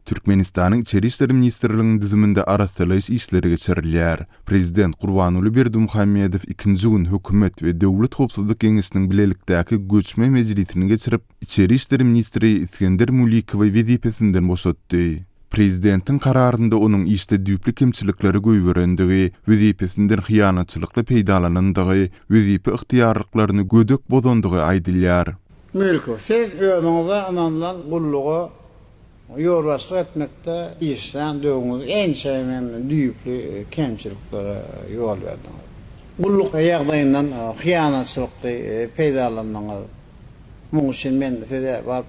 Türkmenistan'ın İçeri İşleri Ministrliğinin düzümünde arasalaş işleri geçirilýär. Prezident Gurbanuly Berdimuhammedow ikinji gün hökümet we Döwlet Howpsuzlyk Geňeşiniň bilelikdäki göçme mejlisini geçirip İçeri İşleri Ministri İskender Mulikowy wezipesinden boşatdy. Prezidentiň kararynda onuň işte düýpli kemçilikleri göýberendigi, wezipesinden hyýanatçylykla peýdalanandygy, wezipe ıhtiýarlyklaryny gödök bozandygy aýdylýar. Mulikow, siz öňüňizde anandan gullugy ýolbaşlyk etmekde işlen döwüňiz en sevmemli düýpli kemçiliklere ýol berdiňiz. Gulluk ýagdaýyndan hyýanatçylykly peýdalanmaňyz. Muň üçin men size baryp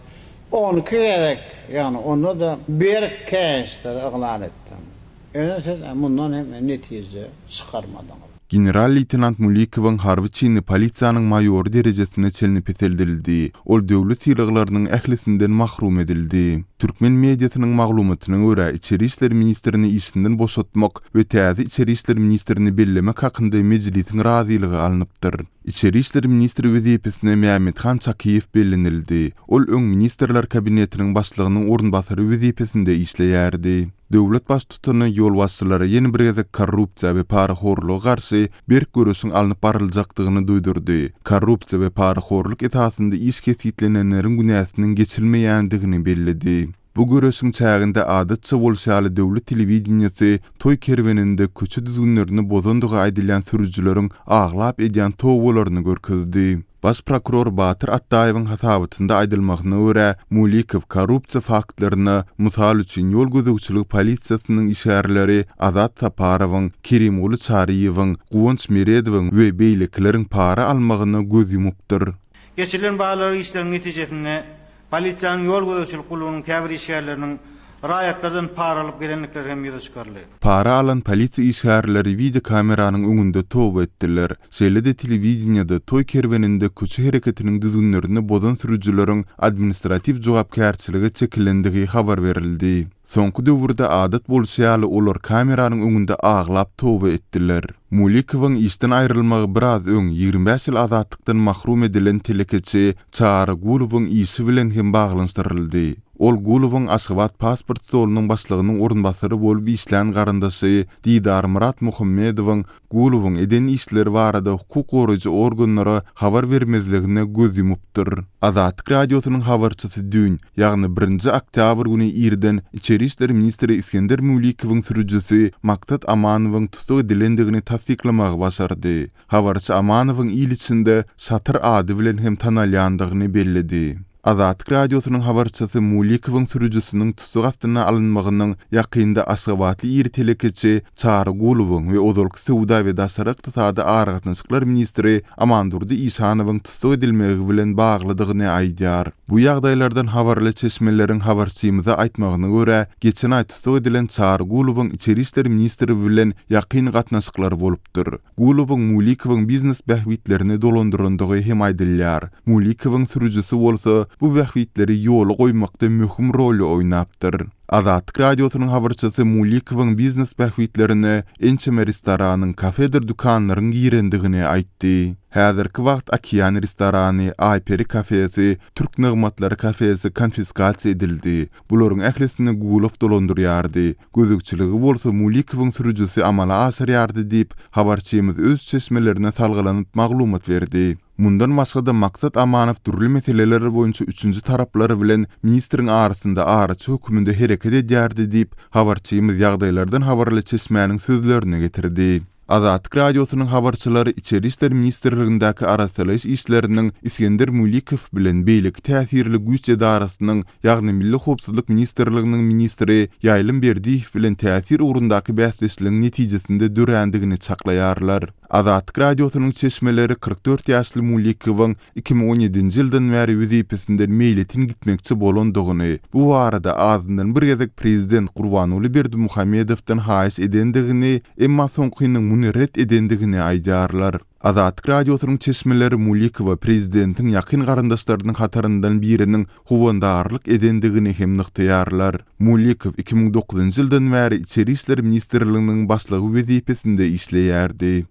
onu kerek, ýani onu da bir käşler aglan etdim. Öňe siz mundan hem netije çykarmadyňyz. General-leytenant Mulikowyň harby çynny polisiýanyň maýory derejesine çelinip eteldildi. Ol döwlet ýylgylarynyň ählisinden mahrum edildi. Türkmen mediasynyň maglumatyna görä, İçeri İşleri Ministrini işinden boşatmak we täze İçeri İşleri Ministrini bellemek hakynda mejlisiň razylygy alınıpdyr. İçeri İşleri Ministri wezipesine Mehmethan Çakiýew bellenildi. Ol öň ministrler kabinetiniň başlygynyň ornbasary wezipesinde işleýärdi. Döwlet baş tutany ýolbaşçylary ýeni bir gezek korrupsiýa we paraxorluga garşy berk görüşiň alınıp baryljakdygyny duýdurdy. Korrupsiýa we paraxorluk esasynda iş kesitlenenleriň günäsiniň geçilmeýändigini bellidi. Bu görüşiň çäginde adatça bolşaly döwlet telewizionyasy toý kerweninde köçe düzgünlerini bozandygy aýdylýan sürüjileriň aglap edýän towgalaryny görkezdi. Baş prokuror Batyr Attaýewiň hasabynda aýdylmagyna görä, Mulikow korrupsiýa faktlaryny, mysal üçin ýol gözegçilik polisiýasynyň işgärleri Azat Saparowyň, Kerimoğlu Çariýewiň, Guwanç Meredowyň we beýlekleriň para almagyna göz ýumupdyr. Geçirilen bağları işlerin netijesinde polisiýanyň ýol gözegçilik gulunyň käbir işgärleriniň raýatlardan para alyp gelenlikleri hem ýüze çykarly. Para alan polisiýa işgärleri video kameranyň öňünde tow etdiler. Şeýle-de telewizionyada toý kerweninde köçe hereketiniň düzgünlerini bozan sürüjileriň administrativ jogapkärçiligi çekilendigi habar berildi. Soňky döwürde adat bolşaly olar kameranyň öňünde aglap tow etdiler. Mulikowyň işden aýrylmagy biraz öň 25 ýyl azatlykdan mahrum edilen telekeçi Çara Gulowyň işi bilen hem baglanşdyryldy. Ol Gulowyň Aşgabat pasport stolunyň başlygynyň ornbasary bolup işlän garandaşy Didar Murat Muhammedowyň Gulowyň eden işleri barada hukuk goraýjy organlara habar bermezligine göz ýumupdyr. Azatlyk radiosynyň habarçysy dün, ýagny 1-nji oktyabr güni irden İçeri İşleri Ministri İskender Mulikowyň sürüjüsi Maksat Amanowyň tutuk edilendigini tasdiklamagy başardy. Habarçy Amanowyň il içinde Satır ady bilen hem tanalýandygyny belledi. Azatlyk radiosynyň habarçysy Mulikowyň sürüjüsiniň tutuk astyna alynmagynyň ýakynda Aşgabatly ýeri telekeçi Çara Gulowyň we Ozalky Sowda we Daşary ykdysady aragatnaşyklar ministri Amandurdy Isanowyň tutuk edilmegi bilen baglydygyny aýdýar. Bu ýagdaýlardan habarly çeşmeleriň habarçymyza aýtmagyna görä, geçen aý tutuk edilen Çara Gulowyň İçeri İşleri Ministri bilen ýakyn gatnaşyklar bolupdyr. Gulowyň Mulikowyň biznes bähwitlerini dolandyrandygy hem aýdylýar. Mulikowyň sürüjüsi bolsa bu bähwitleri ýola goýmakda möhüm rol oýnapdyr. Azatlyk radiosynyň habarçysy Mulikowyň biznes bähwitlerini ençeme restoranyň, kafedir dükanlaryň girendigini aýtdy. Häzirki wagt Okean restorany, Ayperi kafesi, Türk Nygmatlary kafesi konfiskasiýa edildi. Bularyň ählisini Gulow dolandyrýardy. Gözegçiligi bolsa Mulikowyň sürüjüsi amala asyrýardy diýip habarçymyz öz çeşmelerine salgylanyp maglumat berdi. Mundan başga da Maksat Amanow türli meseleler boýunça üçünji taraplary bilen ministriň arasynda araçy höküminde hereket edýärdi diýip habarçymyz ýagdaýlardan habarly çeşmäniň sözlerini getirdi. Azatlyk radiosynyň habarçylary İçeri İşleri Ministrligindäki arasalaş işleriniň İskender Mulikow bilen beýleki täsirli güýç edarasynyň, ýagny Milli Howpsuzlyk Ministrliginiň ministri Ýaýlym Berdiýew bilen täsir urundaky bäsleşliginiň netijesinde dörendigini çaklaýarlar. Azatlyk radiosynyň çeşmeleri 44 ýaşly Mulikowyň 2017-nji ýyldan bäri wezipesinden meýletin gitmekçi bolandygyny, bu arada azyndan bir gezek prezident Gurbanuly Berdimuhammedowdan haýys edendigini, emma soňkynyň muny ret edendigini aýdýarlar. Azatlyk radiosynyň çeşmeleri Mulikowa prezidentiň ýakyn garandaşlarynyň hataryndan biriniň howandarlyk edendigini hem nykdýarlar. Mulikow 2009-njy ýyldan bäri İçeri İşleri Ministrliginiň başlygy wezipesinde işleýärdi.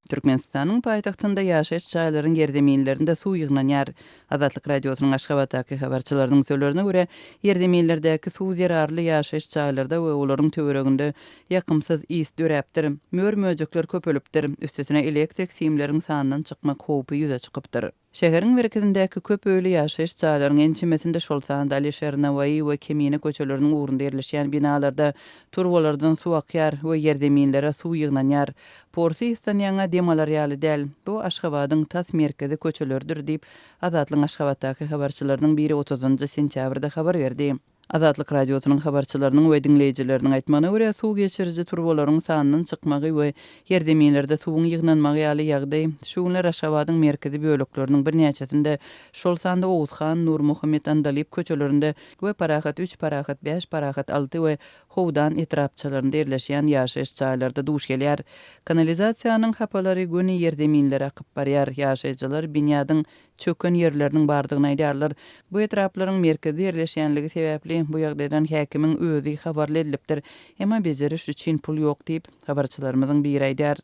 Türkmenistanyň paýtagtynda ýaşaýan çaýlaryň ýerdeminlerinde suw ýygnanýar. Azatlyk radiosynyň Aşgabatdaky habarçylarynyň söýlerine görä, ýerdeminlerdäki suw zerarly ýaşaýan çaýlarda we olaryň töwereginde ýakymsyz is döräpdir. Möjekler köpelipdir. Üstesine elektrik simleriň sanynyň çykmak howpy ýüze çykypdyr. Şäheriň merkezindäki köp öýli ýaşaýan çaýlaryň ençimesinde şolsan Alişer Navaý we Kemine köçeleriniň ugrunda ýerleşýän binalarda turwalardan suw akýar we ýerdeminlere suw ýygnanýar. Porsi ýaňa demalar ýaly däl. Bu Aşgabatyň tas merkezi köçelerdir diýip Azatlyň Aşgabatdaky habarçylarynyň biri 30-njy sentýabrda habar berdi. Azatlyk radiosynyň habarçylarynyň we dinleýijileriniň aýtmagyna görä, suw geçiriji turbolaryň sanynyň çykmagy we ýerdeminlerde suwuň ýygnanmagy ýaly ýagdaý şu günler Aşgabatyň merkezi bölekleriniň bir näçesinde şol sanda Oğuzhan, Nur Muhammed Andalip köçelerinde we parahat 3, parahat 5, parahat 6 we howdan etrapçylarynda ýerleşýän ýaşaýan çaýlarda duş gelýär. Kanalizasiýanyň hapalary göni ýerdeminlere akyp barýar. Ýaşaýjylar binýadyň çöken ýerleriniň bardygyny aýdarlar. Bu etraplaryň merkezi ýerleşýänligi sebäpli bu ýagdaýdan häkimiň özi habar edilipdir. Emma beceriş üçin pul ýok diýip habarçylarymyzyň biri aýdar.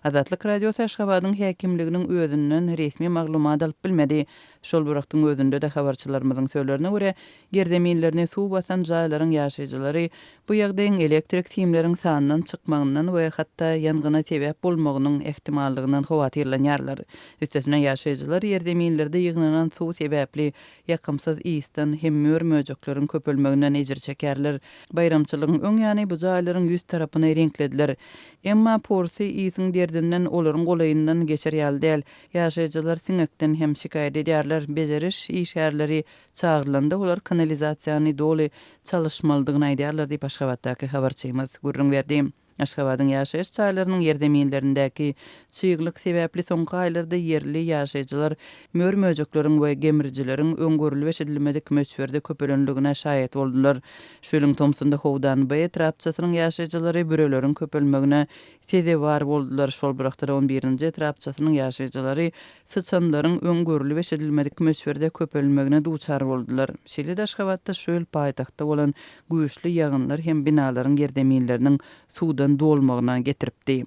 Azatlyk radiosu Aşgabatyň häkimliginiň özünden resmi maglumat alyp bilmedi. Şol wagtyň özünde de habarçylarymyzyň söýlerine görä, ýerdeminlerine suw basan jaýlaryň ýaşaýjylary bu ýagdaýyň elektrik simleriň sanynyň çykmagyndan we hatda ýangyna sebäp bolmagynyň ehtimallygynyň howatyrlanýarlar. Üstesine ýaşaýjylar ýerdeminlerde ýygnanan suw sebäpli ýakymsyz isden hem möjekleriň köpelmeginden ejir çekerler. Bayramçylygyň öň ýany bu jaýlaryň ýüz tarapyny renklediler. Emma porsi isiň derdinden olaryň golayyndan geçer ýaly däl. Ýaşaýjylar siňekden hem şikaýet edýärler. Beceriş işgärleri çağrylanda olar kanalizasiýany doly çalışmalydygyny aýdýarlar diýip Aşgabatdaky habarçymyz gurrun berdi. Aşgabatyň ýaşaýan çaýlarynyň ýerdeminlerindäki çyýglyk sebäpli soňky aýlarda ýerli ýaşaýjylar möjekleriň we gemirjileriň öňgörüli we edilmedik möçberde köpelenligine şaýat boldular. Şöýlüň tomsunda howdan bu etrapçysynyň ýaşaýjylary büreleriň köpelmegine tede bar boldular. Şol bıraktyra 11-nji etrapçysynyň ýaşaýjylary sıçanlaryň öňgörüli we edilmedik möçberde köpelmegine duçar boldular. Şeýle Aşgabatda şöýl paýtagtda bolan güýçli ýagynlar hem binalaryň ýerdeminleriniň suwdan dolmagyna getiripdi.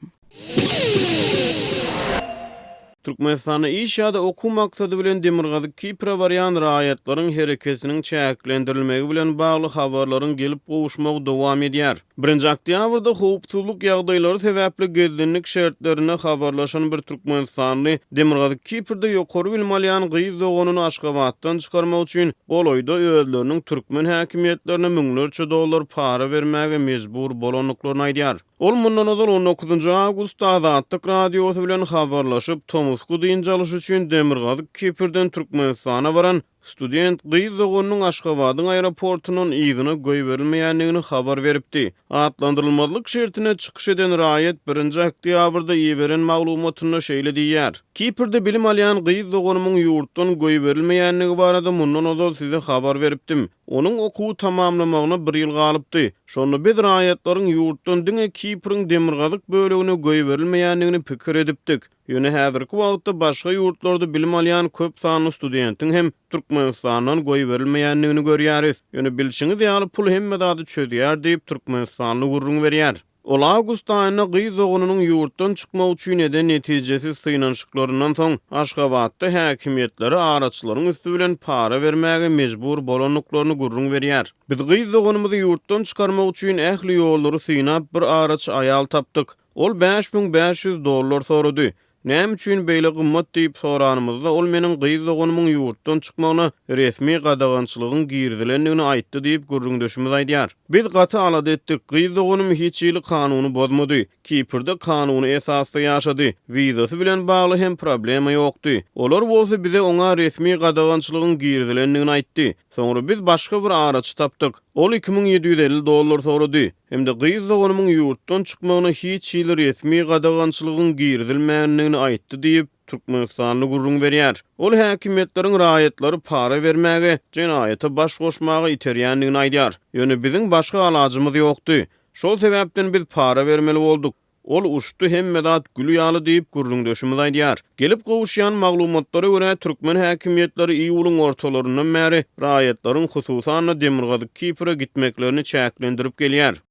Türkmenistana iş ýa-da okuw maksady bilen Demirgazy Kipra barýan raýatlaryň hereketiniň çäklendirilmegi bilen bagly habarlaryň gelip gowuşmagy dowam edýär. 1-nji oktýabrda howpsuzlyk ýagdaýlary sebäpli gezginlik şertlerine habarlaşan bir Türkmenistanly Demirgazy Kiprda ýokary bilmelýän gyýyz ogunyny Aşgabatdan çykarmak üçin goloýda özleriniň türkmen häkimiýetlerine $1000 dollar para bermäge mejbur bolanlyklaryny aýdýar. Ol mundan azal 19-njy awgustda Azatlyk radiosy bilen habarlaşyp Tomosku diýen çalyş üçin Demirgazy Kiprden Türkmenistana baran student gyýyz ogunynyň Aşgabatyň aeroportunun ýygyna goý berilmeýänligini habar beripdi. Atlandyrylmazlyk şertine çykyş eden raýat 1-nji oktýabrda ýeberen maglumatyny şeýle diýär. Kiprde bilim alýan gyýyz ogunynyň ýurtdan goý berilmeýänligi barada mundan azal size habar beripdim. Onuň okuwy tamamlamagyna 1 ýyl galypdy. Şonu biz raýatlaryň ýurtdan diňe Kiprň Demirgazyk bölegine goý berilmeýänligini pikir edipdik. Ýöne häzirki wagtda başga ýurtlarda bilim alýan köp sanly studentiň hem Türkmenistandan goý berilmeýänligini görýäris. Ýöne bilşiňiz ýaly pul hemme zady çödýär diýip Türkmenistanly gurrun berýär. Ol awgust aýyna gyýyz ogunynyň ýurtdan çykmak üçin eden netijesiz syýnanşyklaryndan soň Aşgabatda häkimiýetleri araçlaryň üstü bilen para bermäge mejbur bolanlyklaryny gurrun berýär. Biz gyýyz ogunymyzy ýurtdan çykarmak üçin ähli ýollary syýnap bir araç aýal tapdyk. Ol $5500 sorady. Näme üçin beýle gymmat diýip soranymyzda ol meniň gyýyz ogunymyň ýurtdan çykmagyna resmi gadagançylygyň girdilendigini aýtdy diýip gurrundaşymyz aýdýar. Biz gaty alad etdik. Gyýyz ogunum hiç ýyly kanuny bozmady. Kiprde kanuny esasda ýaşady. Wizasy bilen bagly hem problema ýokdy. Olar bolsa bize oňa resmi gadagançylygyň girdilendigini aýtdy. Soňra biz başga bir araç tapdyk. Ol $2750 sorady. Hem de gyýyz ogunymyň ýurtdan çykmagyna hiç ýyly resmi gadagançylygyň girdilmänligini aýtdy diýip Türkmenistanly gurrun berýär. Ol häkimiýetleriň raýatlary para bermäge, jenaýata baş goşmagy iterýänligini aýdýar. Ýöne biziň başga alajymyz ýokdy. Şol sebäpden biz para bermeli bolduk. Ol uçtu hemme zat gülü ýaly diýip gurrundaşymyz aýdýar. Gelip gowuşýan maglumatlara görä türkmen häkimiýetleri iýulyň ortalaryndan bäri raýatlaryň hususan Demirgazy Kipra gitmeklerini çäklendirip gelýär.